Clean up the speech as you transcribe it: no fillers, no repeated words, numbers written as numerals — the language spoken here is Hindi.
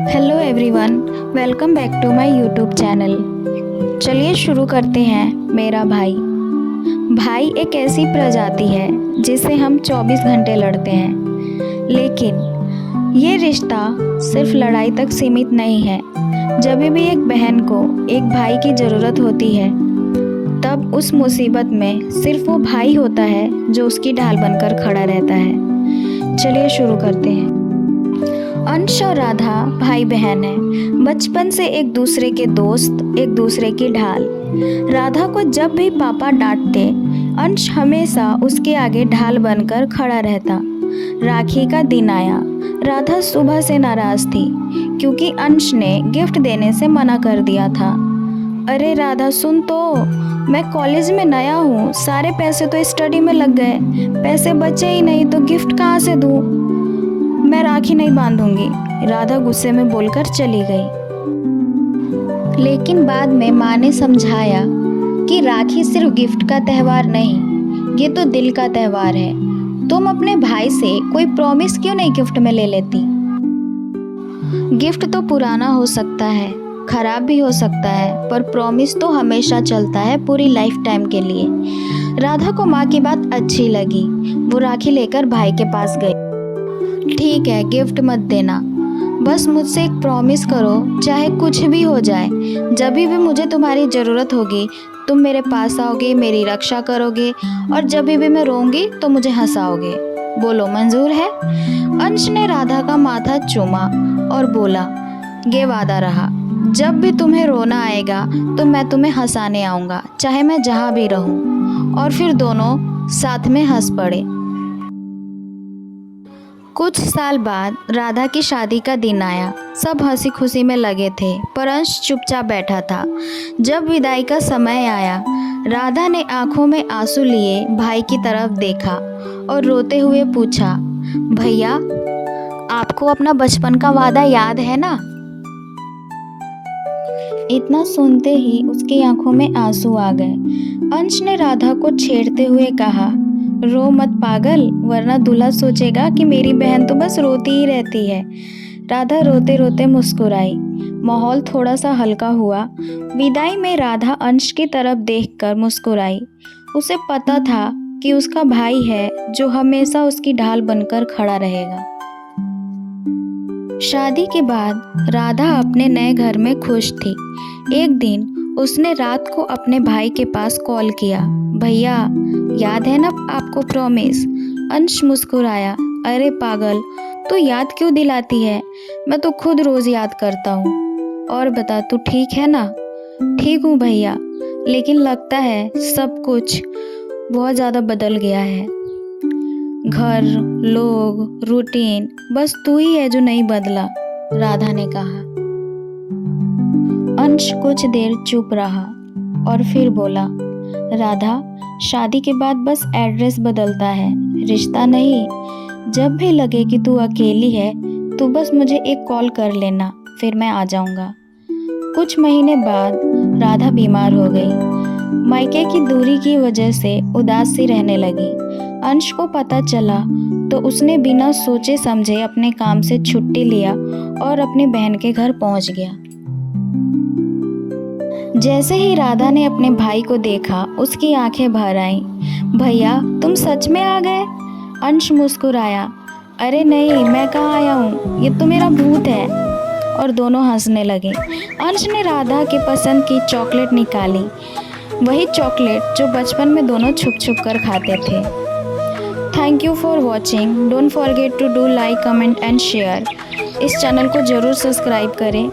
Hello everyone, welcome back to my YouTube channel. चलिए शुरू करते हैं। मेरा भाई भाई एक ऐसी प्रजाति है जिसे हम 24 घंटे लड़ते हैं, लेकिन ये रिश्ता सिर्फ लड़ाई तक सीमित नहीं है। जब भी एक बहन को एक भाई की ज़रूरत होती है, तब उस मुसीबत में सिर्फ वो भाई होता है जो उसकी ढाल बनकर खड़ा रहता है। चलिए शुरू करते हैं। अंश और राधा भाई बहन हैं। बचपन से एक दूसरे के दोस्त, एक दूसरे की ढाल। राधा को जब भी पापा डांटते, अंश हमेशा उसके आगे ढाल बनकर खड़ा रहता। राखी का दिन आया। राधा सुबह से नाराज थी क्योंकि अंश ने गिफ्ट देने से मना कर दिया था। अरे राधा सुन तो, मैं कॉलेज में नया हूँ, सारे पैसे तो स्टडी में लग गए, पैसे बचे ही नहीं तो गिफ्ट कहाँ से दूँ? मैं राखी नहीं बांधूंगी, राधा गुस्से में बोलकर चली गई। लेकिन बाद में माँ ने समझाया कि राखी सिर्फ गिफ्ट का त्यौहार नहीं, ये तो दिल का त्यौहार है। तुम अपने भाई से कोई प्रॉमिस क्यों नहीं गिफ्ट में ले लेती? गिफ्ट तो पुराना हो सकता है, खराब भी हो सकता है, पर प्रॉमिस तो हमेशा चलता है, पूरी लाइफ टाइम के लिए। राधा को माँ की बात अच्छी लगी। वो राखी लेकर भाई के पास गई। ठीक है, गिफ्ट मत देना, बस मुझसे एक प्रॉमिस करो, चाहे कुछ भी हो जाए। जब भी मुझे तुम्हारी ज़रूरत होगी, तुम मेरे पास आओगे, मेरी रक्षा करोगे, और जब भी मैं रोऊंगी तो मुझे हंसाओगे। बोलो, मंजूर है? अंश ने राधा का माथा चूमा और बोला, ये वादा रहा, जब भी तुम्हें रोना आएगा तो मैं तुम्हें हंसाने आऊँगा, चाहे मैं जहाँ भी रहूँ। और फिर दोनों साथ में हंस पड़े। कुछ साल बाद राधा की शादी का दिन आया। सब हंसी खुशी में लगे थे, पर अंश चुपचाप बैठा था। जब विदाई का समय आया, राधा ने आंखों में आंसू लिए भाई की तरफ देखा और रोते हुए पूछा, भैया, आपको अपना बचपन का वादा याद है ना? इतना सुनते ही उसकी आंखों में आंसू आ गए। अंश ने राधा को छेड़ते हुए कहा, रो मत पागल, वरना दूल्हा सोचेगा कि मेरी बहन तो बस रोती ही रहती है। राधा रोते रोते मुस्कुराई। माहौल थोड़ा सा हल्का हुआ। विदाई में राधा अंश की तरफ देखकर मुस्कुराई। उसे पता था कि उसका भाई है जो हमेशा उसकी ढाल बनकर खड़ा रहेगा। शादी के बाद राधा अपने नए घर में खुश थी। एक दिन उसने रात को अपने भाई के पास कॉल किया, भैया, याद है ना आपको प्रॉमिस? अंश मुस्कुराया, अरे पागल, तू याद क्यों दिलाती है? मैं तो खुद रोज़ याद करता हूँ। और बता, तू ठीक है ना? ठीक हूँ भैया, लेकिन लगता है सब कुछ बहुत ज़्यादा बदल गया है। घर, लोग, रूटीन, बस तू ही है जो नहीं बदला, राधा ने कहा। अंश कुछ देर चुप रहा और फिर बोला, राधा, शादी के बाद बस एड्रेस बदलता है, रिश्ता नहीं। जब भी लगे कि तू अकेली है, तू बस मुझे एक कॉल कर लेना, फिर मैं आ जाऊंगा। कुछ महीने बाद राधा बीमार हो गई। मायके की दूरी की वजह से उदास सी रहने लगी। अंश को पता चला तो उसने बिना सोचे समझे अपने काम से छुट्टी लिया और अपनी बहन के घर पहुंच गया। जैसे ही राधा ने अपने भाई को देखा, उसकी आंखें भर आईं। भैया, तुम सच में आ गए? अंश मुस्कुराया, अरे नहीं, मैं कहाँ आया हूँ, ये तो मेरा भूत है। और दोनों हंसने लगे। अंश ने राधा की पसंद की चॉकलेट निकाली, वही चॉकलेट जो बचपन में दोनों छुप छुप कर खाते थे। Thank you for watching. Don't forget to do like, comment and share. इस चैनल को ज़रूर सब्सक्राइब करें।